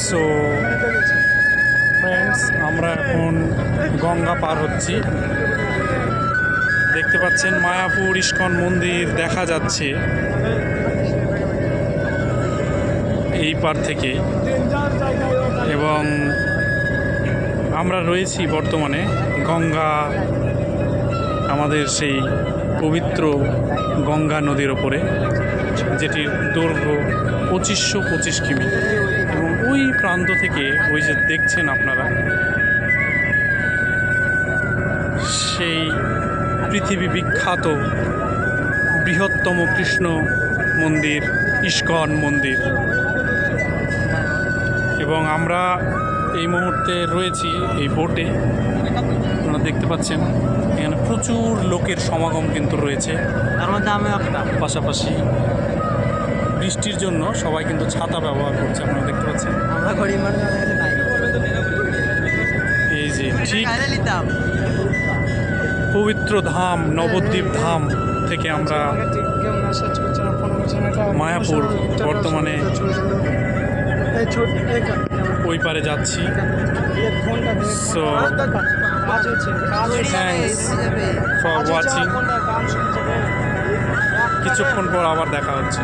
So friends, আমরা এখন গঙ্গা পার হচ্ছি। দেখতে পাচ্ছেন মায়াপুর ইস্কন মন্দির দেখা যাচ্ছে এই পার থেকে, এবং আমরা রয়েছি বর্তমানে গঙ্গা, আমাদের সেই পবিত্র গঙ্গা নদীর ওপরে, যেটির দৈর্ঘ্য 2525 কিমি। এবং ওই প্রান্ত থেকে ওই যে দেখছেন আপনারা, সেই পৃথিবী বিখ্যাত বৃহত্তম কৃষ্ণ মন্দির ইস্কন মন্দির। এবং আমরা এই মুহূর্তে রয়েছি এই বোটে। আপনারা দেখতে পাচ্ছেন এখানে প্রচুর লোকের সমাগম কিন্তু রয়েছে। তার মধ্যে আমি একটা পাশাপাশি বৃষ্টির জন্য সবাই কিন্তু ছাতা ব্যবহার করছে, আপনারা দেখতে পাচ্ছেন। আমরা গরিব মানুষ, নাই এই যে ঠিক কাইলে নিতাম। পবিত্র ধাম নবদ্বীপ ধাম থেকে আমরা মায়াপুর বর্তমানে ওই পারে যাচ্ছি। So thanks for watching. কিছুক্ষণ পর আবার দেখা হচ্ছে।